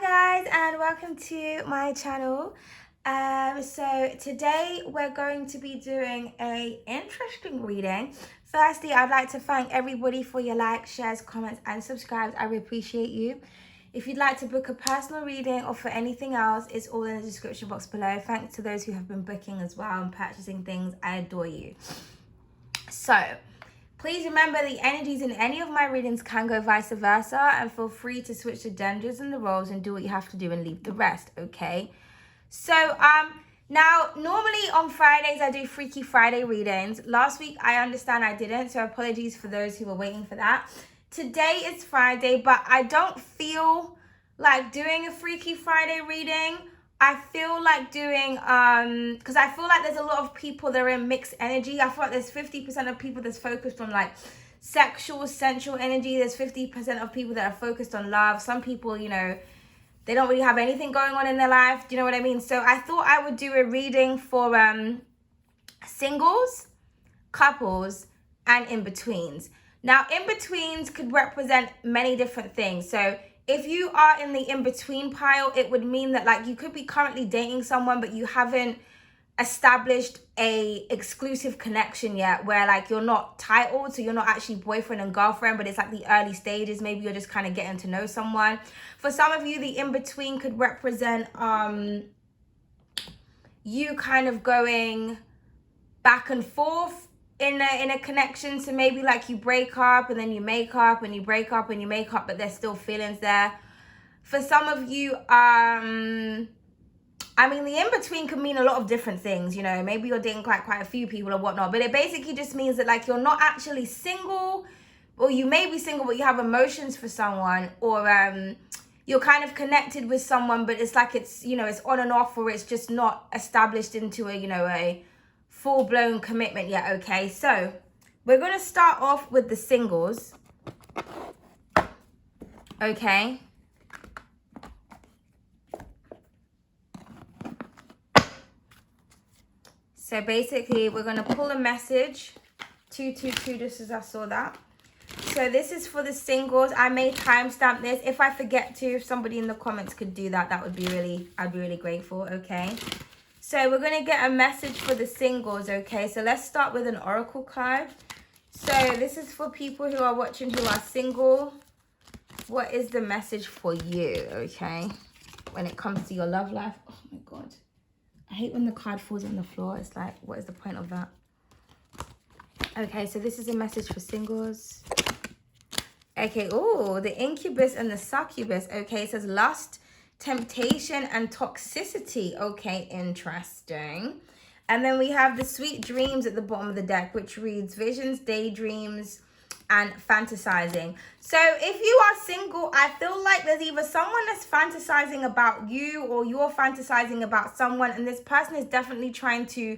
guys, and welcome to my channel. So today we're going to be doing a interesting reading. Firstly, I'd like to thank everybody for your likes, shares, comments, and subscribes. I really appreciate you. If you'd like to book a personal reading or for anything else, it's all in the description box below. Thanks to those who have been booking as well and purchasing things. I adore you. So please remember the energies in any of my readings can go vice versa, and feel free to switch the genders and the roles and do what you have to do and leave the rest, okay? So now normally on Fridays I do Freaky Friday readings. Last week I understand I didn't, so apologies for those who were waiting for that. Today is Friday, but I don't feel like doing a Freaky Friday reading. I feel like doing, because I feel like there's a lot of people that are in mixed energy. I feel like there's 50% of people that's focused on like sexual, sensual energy. There's 50% of people that are focused on love. Some people, you know, they don't really have anything going on in their life. Do you know what I mean? So I thought I would do a reading for singles, couples, and in-betweens. Now, in-betweens could represent many different things. So if you are in the in-between pile, it would mean that like you could be currently dating someone, but you haven't established a exclusive connection yet, where like you're not titled, so you're not actually boyfriend and girlfriend, but it's like the early stages. Maybe you're just kind of getting to know someone. For some of you, the in-between could represent you kind of going back and forth in a connection. So maybe like you break up and then you make up and you break up and you make up, but there's still feelings there. For some of you, I mean, the in-between can mean a lot of different things, you know. Maybe you're dating quite a few people or whatnot, but it basically just means that like you're not actually single, or you may be single but you have emotions for someone, or you're kind of connected with someone, but it's like it's, you know, it's on and off, or it's just not established into a, you know, a full-blown commitment yet. Okay, so we're going to start off with the singles. Okay. So basically we're going to pull a message 222 just as I saw that. So this is for the singles. I may timestamp this. If I forget to, if somebody in the comments could do that, that would be really, I'd be really grateful. Okay. So we're going to get a message for the singles, okay? So let's start with an oracle card. So this is for people who are watching who are single. What is the message for you, okay? When it comes to your love life. Oh my God. I hate when the card falls on the floor. It's like, what is the point of that? Okay, so this is a message for singles. Okay, oh, the incubus and the succubus. Okay, it says lust, temptation, and toxicity. Okay, interesting. And then we have the sweet dreams at the bottom of the deck, which reads visions, daydreams, and fantasizing. So if you are single, I feel like there's either someone that's fantasizing about you, or you're fantasizing about someone, and this person is definitely trying to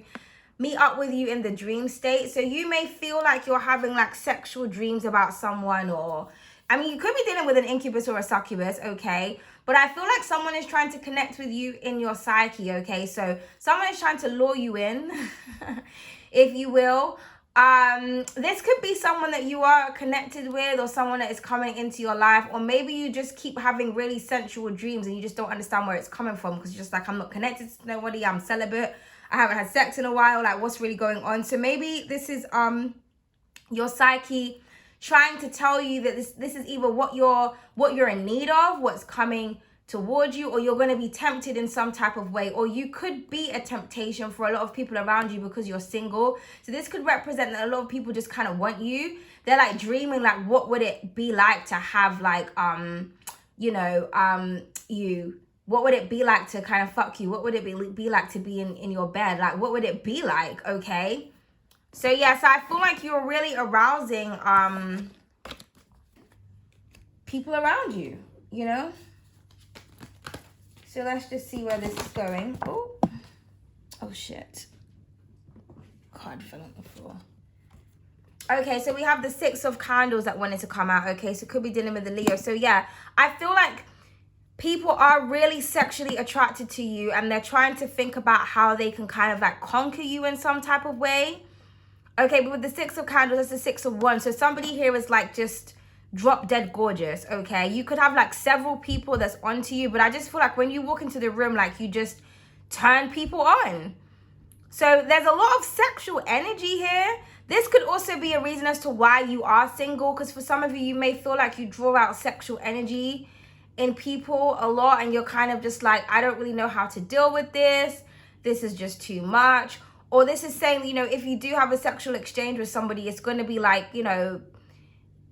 meet up with you in the dream state. So you may feel like you're having like sexual dreams about someone, or I mean, you could be dealing with an incubus or a succubus, okay? But I feel like someone is trying to connect with you in your psyche, okay? So someone is trying to lure you in, if you will. This could be someone that you are connected with, or someone that is coming into your life, or maybe you just keep having really sensual dreams and you just don't understand where it's coming from, because you're just like, I'm not connected to nobody, I'm celibate, I haven't had sex in a while, like what's really going on? So maybe this is your psyche trying to tell you that this is either what you're in need of, what's coming towards you, or you're going to be tempted in some type of way, or you could be a temptation for a lot of people around you because you're single. So this could represent that a lot of people just kind of want you. They're like dreaming like, what would it be like to have like you, what would it be like to kind of fuck you? What would it be like to be in your bed? Like, what would it be like? Okay. So yeah, so I feel like you're really arousing people around you, you know? So let's just see where this is going. Oh shit. Card fell on the floor. Okay, so we have the 6 of Candles that wanted to come out. Okay, so could be dealing with the Leo. So yeah, I feel like people are really sexually attracted to you, and they're trying to think about how they can kind of like conquer you in some type of way. Okay, but with the 6 of Candles, that's the 6 of Wands. So somebody here is like just drop dead gorgeous, okay? You could have like several people that's onto you, but I just feel like when you walk into the room, like you just turn people on. So there's a lot of sexual energy here. This could also be a reason as to why you are single, because for some of you, you may feel like you draw out sexual energy in people a lot, and you're kind of just like, I don't really know how to deal with this. This is just too much. Or this is saying, you know, if you do have a sexual exchange with somebody, it's going to be like, you know,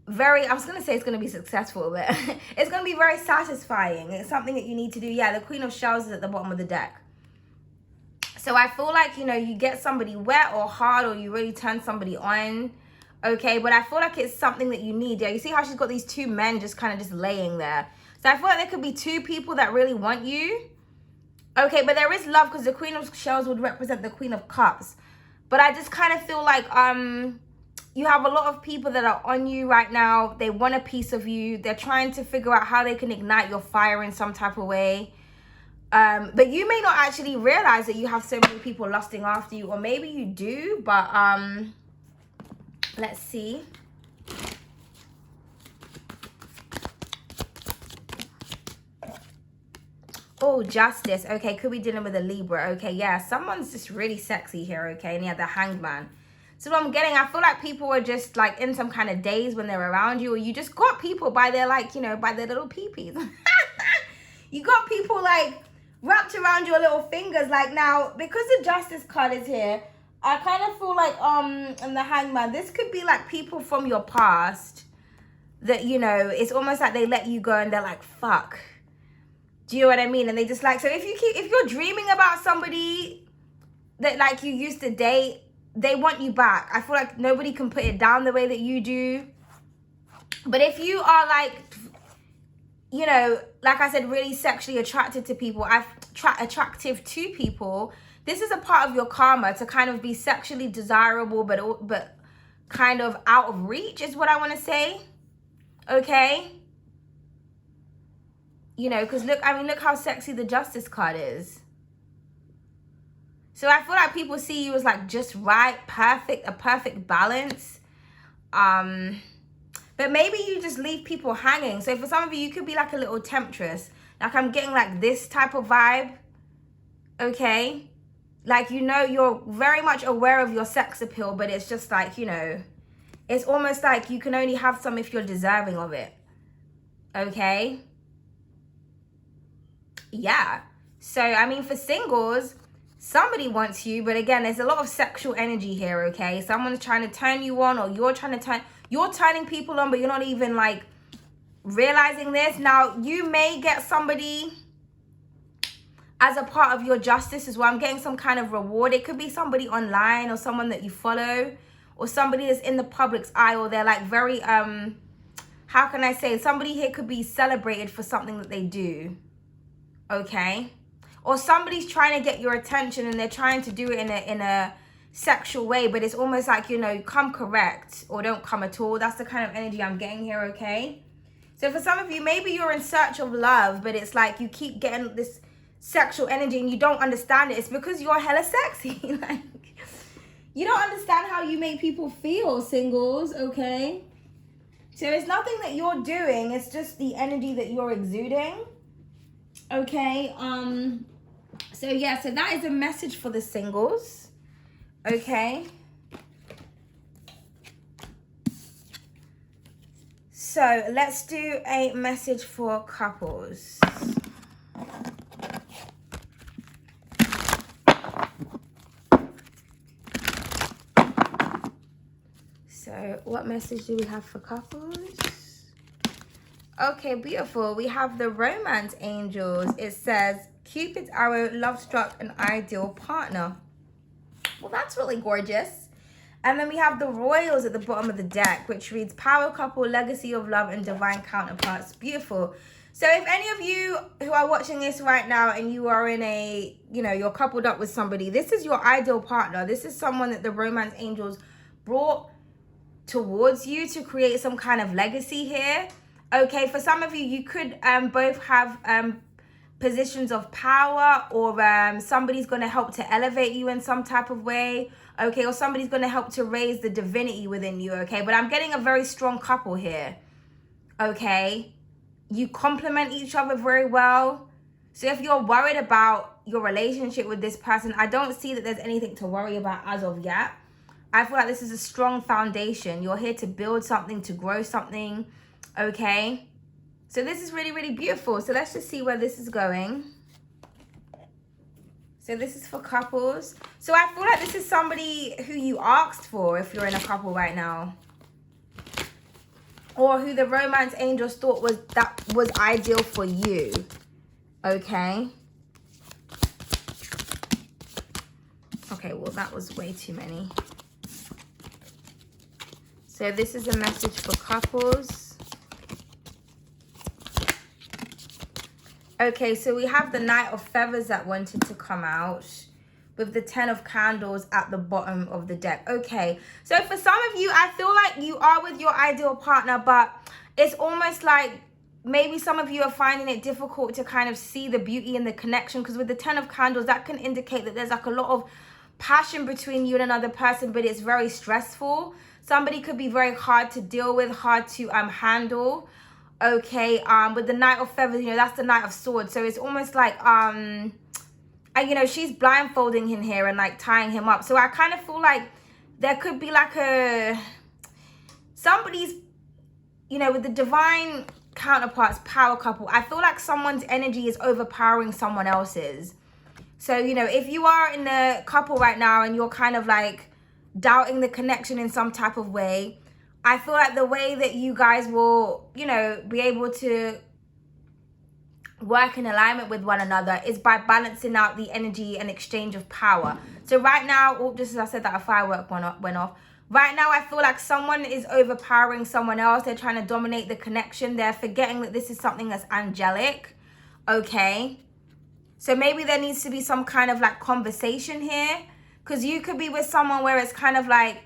I was going to say it's going to be successful, but it's going to be very satisfying. It's something that you need to do. Yeah, the Queen of Shells is at the bottom of the deck. So I feel like, you know, you get somebody wet or hard, or you really turn somebody on, okay? But I feel like it's something that you need. Yeah, you see how she's got these two men just kind of just laying there. So I feel like there could be two people that really want you, okay? But there is love, because the Queen of Shells would represent the Queen of Cups. But I just kind of feel like you have a lot of people that are on you right now. They want a piece of you. They're trying to figure out how they can ignite your fire in some type of way. But you may not actually realize that you have so many people lusting after you, or maybe you do, but let's see. Oh, Justice. Okay, could be dealing with a Libra. Okay, yeah, someone's just really sexy here, okay? And yeah, the Hanged Man. So what I'm getting, I feel like people are just like in some kind of daze when they're around you, or you just got people by their, like, you know, by their little peepees. You got people like wrapped around your little fingers. Like, now, because the Justice card is here, I kind of feel like in the Hangman, this could be like people from your past that, you know, it's almost like they let you go and they're like, fuck. Do you know what I mean? And they just like, so if you're dreaming about somebody that like you used to date, they want you back. I feel like nobody can put it down the way that you do. But if you are like, you know, like I said, really sexually attracted to people, attractive to people, this is a part of your karma to kind of be sexually desirable, but kind of out of reach is what I want to say. Okay? You know, because look, I mean, look how sexy the Justice card is. So I feel like people see you as like just right, perfect, a perfect balance. But maybe you just leave people hanging. So for some of you, you could be like a little temptress. Like I'm getting like this type of vibe. Okay? Like, you know, you're very much aware of your sex appeal, but it's just like, you know, it's almost like you can only have some if you're deserving of it. Okay? Yeah. So, I mean, for singles, somebody wants you, but again, there's a lot of sexual energy here, okay? Someone's trying to turn you on, or you're turning people on, but you're not even like realizing this. Now, you may get somebody as a part of your justice as well. I'm getting some kind of reward. It could be somebody online, or someone that you follow, or somebody that's in the public's eye, or they're like very, how can I say, somebody here could be celebrated for something that they do. Okay? Or somebody's trying to get your attention, and they're trying to do it in a sexual way, but it's almost like, you know, come correct or don't come at all. That's the kind of energy I'm getting here, okay? So for some of you, maybe you're in search of love, but it's like you keep getting this sexual energy and you don't understand it. It's because you're hella sexy. Like, you don't understand how you make people feel, singles, okay? So it's nothing that you're doing, it's just the energy that you're exuding. Okay, so yeah, so that is a message for the singles. Okay. So let's do a message for couples. So what message do we have for couples? Okay, beautiful. We have the romance angels. It says, Cupid's arrow, love struck an ideal partner. Well, that's really gorgeous. And then we have the royals at the bottom of the deck, which reads power couple, legacy of love, and divine counterparts. Beautiful. So if any of you who are watching this right now and you are in a, you know, you're coupled up with somebody, this is your ideal partner. This is someone that the romance angels brought towards you to create some kind of legacy here. Okay, for some of you, you could both have positions of power, or somebody's going to help to elevate you in some type of way. Okay, or somebody's going to help to raise the divinity within you. Okay, but I'm getting a very strong couple here. okay? You complement each other very well. So if you're worried about your relationship with this person, I don't see that there's anything to worry about as of yet. I feel like this is a strong foundation. You're here to build something, to grow something, okay? So this is really, really beautiful. So let's just see where this is going. So this is for couples. So I feel like this is somebody who you asked for if you're in a couple right now. Or who the romance angels thought was ideal for you. Okay. Okay, well that was way too many. So this is a message for couples. Okay, so we have the Knight of Feathers that wanted to come out with the 10 of Candles at the bottom of the deck. Okay, so for some of you, I feel like you are with your ideal partner, but it's almost like maybe some of you are finding it difficult to kind of see the beauty in the connection, because with the 10 of Candles, that can indicate that there's like a lot of passion between you and another person, but it's very stressful. Somebody could be very hard to deal with, hard to handle. Okay, with the Knight of Feathers, you know, that's the Knight of Swords. So it's almost like, and, you know, she's blindfolding him here and like tying him up. So I kind of feel like there could be like somebody's, you know, with the divine counterparts, power couple, I feel like someone's energy is overpowering someone else's. So, you know, if you are in a couple right now and you're kind of like doubting the connection in some type of way, I feel like the way that you guys will, you know, be able to work in alignment with one another is by balancing out the energy and exchange of power. So right now, oh, just as I said that a firework went off. Right now, I feel like someone is overpowering someone else. They're trying to dominate the connection. They're forgetting that this is something that's angelic, okay? So maybe there needs to be some kind of like conversation here, because you could be with someone where it's kind of like,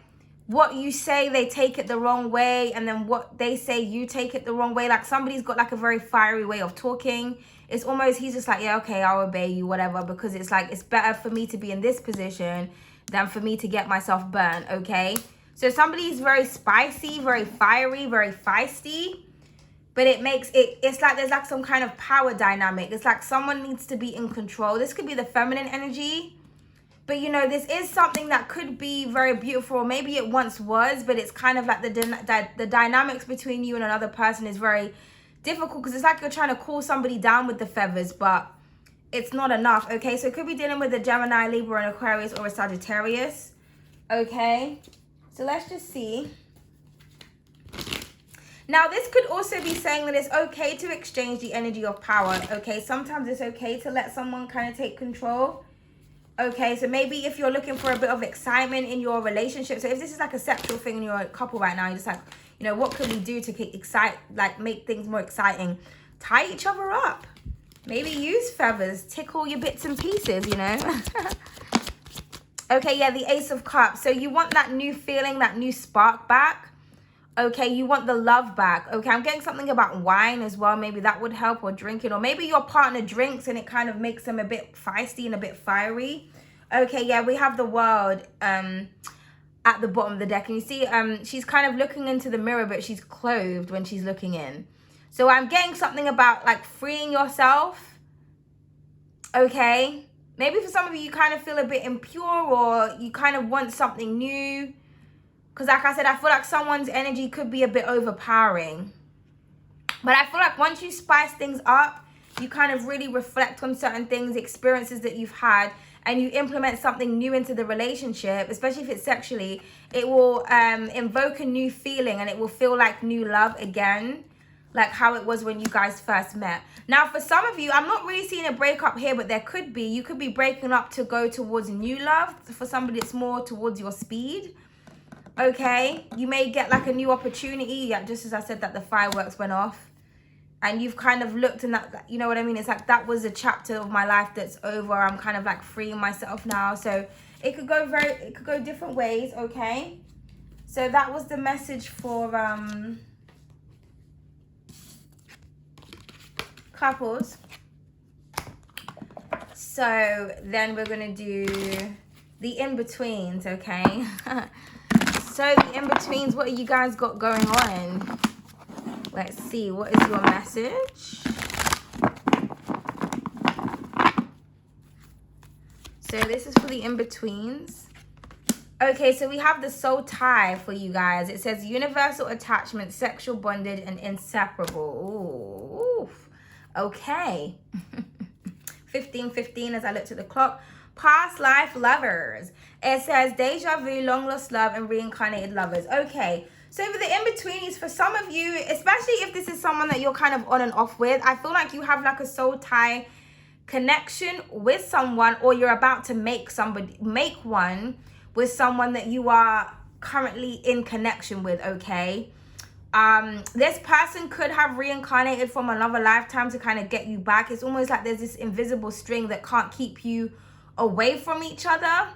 what you say, they take it the wrong way, and then what they say, you take it the wrong way. Like somebody's got like a very fiery way of talking. It's almost, he's just like, yeah, okay, I'll obey you, whatever, because it's like, it's better for me to be in this position than for me to get myself burnt, okay? So somebody's very spicy, very fiery, very feisty, but it makes it, it's like there's like some kind of power dynamic. It's like someone needs to be in control. This could be the feminine energy. But, you know, this is something that could be very beautiful. Or maybe it once was, but it's kind of like the dynamics between you and another person is very difficult, because it's like you're trying to cool somebody down with the feathers, but it's not enough, okay? So it could be dealing with a Gemini, Libra, an Aquarius, or a Sagittarius, okay? So let's just see. Now, this could also be saying that it's okay to exchange the energy of power, okay? Sometimes it's okay to let someone kind of take control. Okay, so maybe if you're looking for a bit of excitement in your relationship, so if this is like a sexual thing in your couple right now, you're just like, you know, what can we do to make things more exciting? Tie each other up. Maybe use feathers, tickle your bits and pieces, you know. Okay, yeah, the Ace of Cups. So you want that new feeling, that new spark back. Okay, you want the love back. Okay, I'm getting something about wine as well. Maybe that would help, or drinking. Or maybe your partner drinks and it kind of makes them a bit feisty and a bit fiery. Okay, yeah, we have the World at the bottom of the deck. And you see, she's kind of looking into the mirror, but she's clothed when she's looking in. So I'm getting something about like freeing yourself. Okay, maybe for some of you, you kind of feel a bit impure, or you kind of want something new. Because like I said, I feel like someone's energy could be a bit overpowering. But I feel like once you spice things up, you kind of really reflect on certain things, experiences that you've had, and you implement something new into the relationship, especially if it's sexually, it will invoke a new feeling, and it will feel like new love again, like how it was when you guys first met. Now, for some of you, I'm not really seeing a breakup here, but there could be. You could be breaking up to go towards new love. For somebody, it's more towards your speed. Okay, you may get like a new opportunity. Yeah, just as I said that the fireworks went off, and you've kind of looked, and that, you know what I mean? It's like, that was a chapter of my life that's over. I'm kind of like freeing myself now. So it could go different ways, okay? So that was the message for couples. So then we're gonna do the in-betweens, okay? So the in-betweens, what you guys got going on? Let's see, what is your message? So this is for the in-betweens. Okay, so we have the soul tie for you guys. It says universal attachment, sexual bonded, and inseparable. Oof. Okay. 15:15 as I looked at the clock. Past life lovers. It says deja vu, long lost love, and reincarnated lovers. Okay. So for the in-betweenies, for some of you, especially if this is someone that you're kind of on and off with, I feel like you have like a soul tie connection with someone, or you're about to make one with someone that you are currently in connection with, okay? This person could have reincarnated from another lifetime to kind of get you back. It's almost like there's this invisible string that can't keep you away from each other,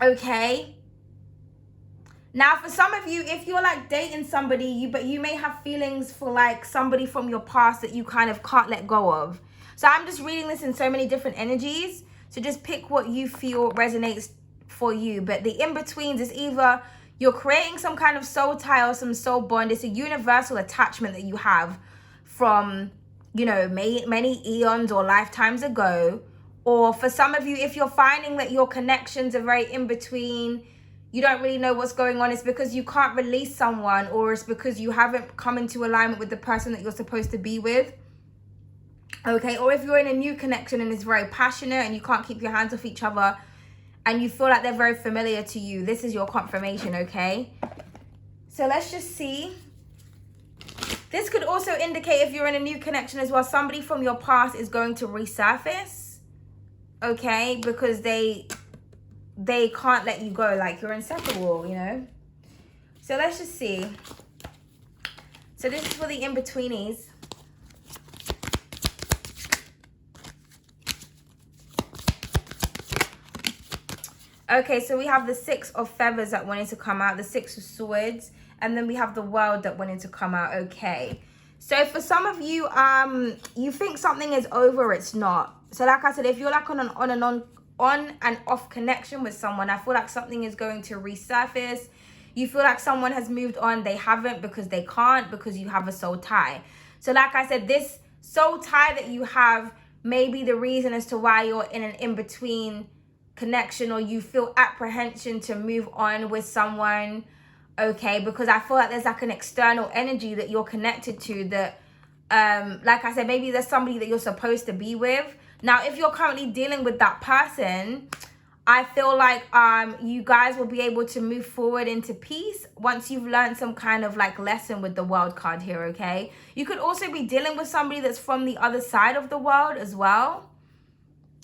okay? Now, for some of you, if you're like dating somebody, but you may have feelings for like somebody from your past that you kind of can't let go of. So I'm just reading this in so many different energies. So just pick what you feel resonates for you. But the in-betweens is either you're creating some kind of soul tie or some soul bond. It's a universal attachment that you have from, you know, many eons or lifetimes ago. Or for some of you, if you're finding that your connections are very in between, you don't really know what's going on, it's because you can't release someone, or it's because you haven't come into alignment with the person that you're supposed to be with. Okay, or if you're in a new connection and it's very passionate and you can't keep your hands off each other and you feel like they're very familiar to you, this is your confirmation, okay? So let's just see. This could also indicate, if you're in a new connection as well, somebody from your past is going to resurface, okay? Because they can't let you go, like you're inseparable, you know? So let's just see. So this is for the in-betweenies. Okay, so we have the 6 of feathers that wanted to come out, the 6 of swords, and then we have the world that wanted to come out. Okay, so for some of you, you think something is over, it's not. So like I said, if you're like on and off connection with someone, I feel like something is going to resurface. You feel like someone has moved on, they haven't, because they can't, because you have a soul tie. So like I said, this soul tie that you have may be the reason as to why you're in an in-between connection, or you feel apprehension to move on with someone, okay? Because I feel like there's like an external energy that you're connected to that, like I said, maybe there's somebody that you're supposed to be with. Now, if you're currently dealing with that person, I feel like you guys will be able to move forward into peace once you've learned some kind of like lesson with the world card here, okay? You could also be dealing with somebody that's from the other side of the world as well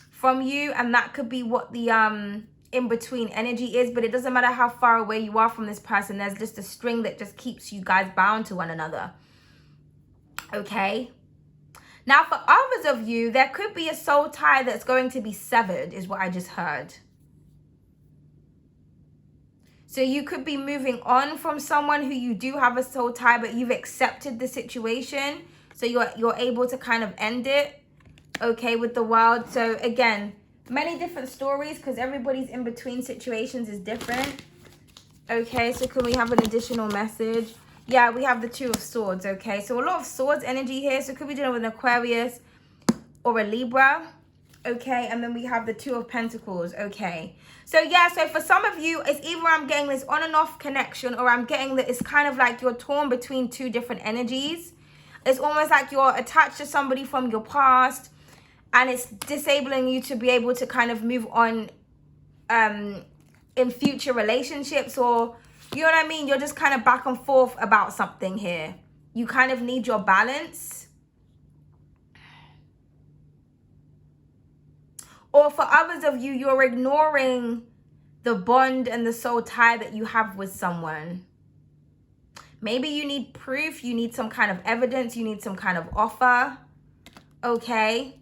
from you, and that could be what the in-between energy is. But it doesn't matter how far away you are from this person, there's just a string that just keeps you guys bound to one another, okay? Now, for others of you, there could be a soul tie that's going to be severed, is what I just heard. So you could be moving on from someone who you do have a soul tie, but you've accepted the situation, so you're able to kind of end it, okay, with the world. So again, many different stories, because everybody's in between situations is different. Okay, so can we have an additional message? Yeah, we have the 2 of swords, okay? So a lot of swords energy here. So could be dealing with an Aquarius or a Libra, okay? And then we have the 2 of pentacles, okay? So yeah, so for some of you, it's either I'm getting this on and off connection, or I'm getting that it's kind of like you're torn between 2 different energies. It's almost like you're attached to somebody from your past, and it's disabling you to be able to kind of move on in future relationships, or you know what I mean? You're just kind of back and forth about something here. You kind of need your balance. Or for others of you, you're ignoring the bond and the soul tie that you have with someone. Maybe you need proof, you need some kind of evidence, you need some kind of offer, okay?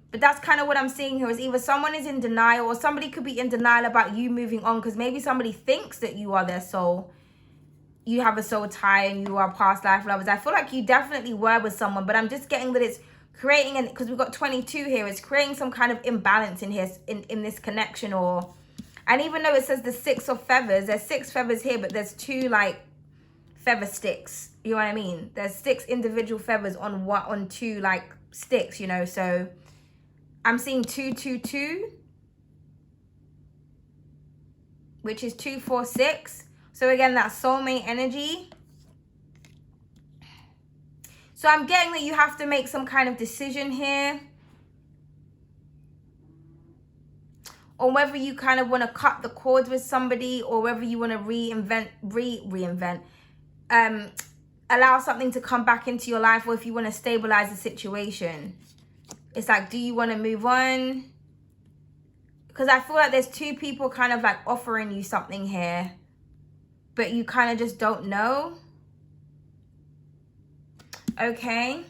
But that's kind of what I'm seeing here, is either someone is in denial, or somebody could be in denial about you moving on, because maybe somebody thinks that you are their soul. You have a soul tie and you are past life lovers. I feel like you definitely were with someone, but I'm just getting that it's creating, because we've got 22 here, it's creating some kind of imbalance in here, in this connection. Or, and even though it says the 6 of feathers, there's 6 feathers here, but there's 2 like feather sticks. You know what I mean? There's 6 individual feathers on 2 like sticks, you know. So I'm seeing 2, 2, 2, which is 2, 4, 6. So again, that's soulmate energy. So I'm getting that you have to make some kind of decision here. Or whether you kind of want to cut the cords with somebody, or whether you want to reinvent, allow something to come back into your life, or if you want to stabilize the situation. It's like, do you want to move on? Because I feel like there's 2 people kind of like offering you something here, but you kind of just don't know. Okay.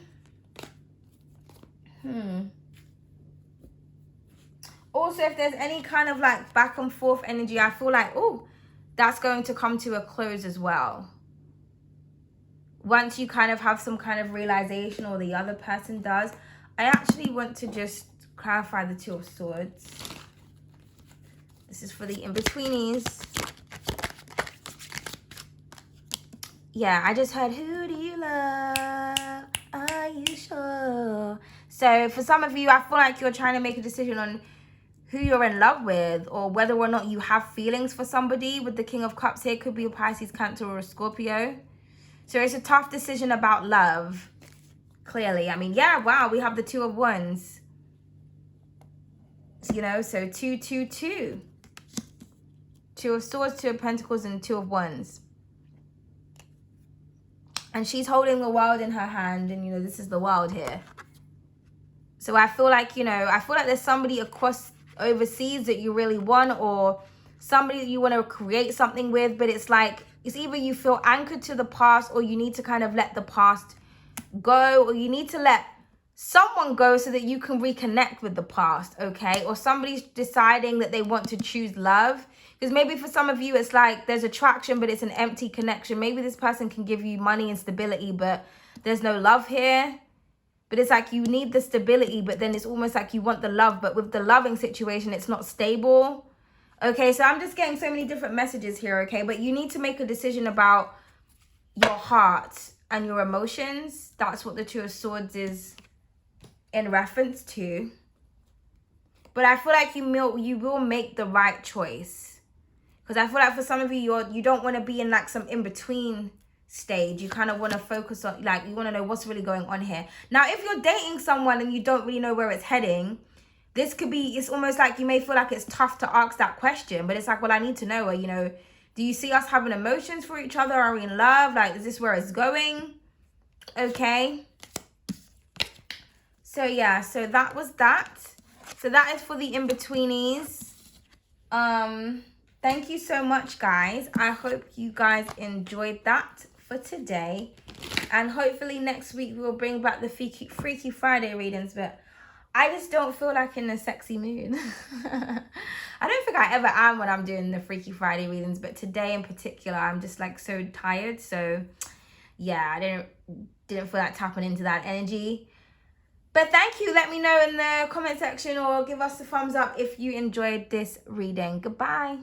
Also, if there's any kind of like back and forth energy, I feel like, oh, that's going to come to a close as well. Once you kind of have some kind of realization, or the other person does. I actually want to just clarify the 2 of Swords. This is for the in-betweenies. Yeah, I just heard, who do you love? Are you sure? So for some of you, I feel like you're trying to make a decision on who you're in love with, or whether or not you have feelings for somebody. With the King of Cups here, could be a Pisces, Cancer, or a Scorpio. So it's a tough decision about love, clearly. I mean, yeah, wow, we have the 2 of Wands. You know, so 2, 2, 2. 2 of Swords, 2 of Pentacles, and 2 of Wands. And she's holding the world in her hand, and, you know, this is the world here. So I feel like, you know, I feel like there's somebody across overseas that you really want, or somebody that you want to create something with, but it's like, it's either you feel anchored to the past, or you need to kind of let the past go, or you need to let someone go so that you can reconnect with the past, okay? Or somebody's deciding that they want to choose love. Because maybe for some of you, it's like there's attraction, but it's an empty connection. Maybe this person can give you money and stability, but there's no love here. But it's like you need the stability, but then it's almost like you want the love. But with the loving situation, it's not stable. Okay, so I'm just getting so many different messages here, okay? But you need to make a decision about your heart and your emotions. That's what the 2 of Swords is in reference to. But I feel like you will make the right choice. Because I feel like for some of you, you don't want to be in like some in-between stage. You kind of want to focus on, like, you want to know what's really going on here. Now, if you're dating someone and you don't really know where it's heading, this could be, it's almost like you may feel like it's tough to ask that question. But it's like, well, I need to know, you know, do you see us having emotions for each other? Are we in love? Like, is this where it's going? Okay. So, yeah, so that was that. So that is for the in-betweenies. Thank you so much, guys. I hope you guys enjoyed that for today. And hopefully next week we'll bring back the Freaky Friday readings. But I just don't feel like in a sexy mood. I don't think I ever am when I'm doing the Freaky Friday readings. But today in particular, I'm just like so tired. So yeah, I didn't feel like tapping into that energy. But thank you. Let me know in the comment section, or give us a thumbs up if you enjoyed this reading. Goodbye.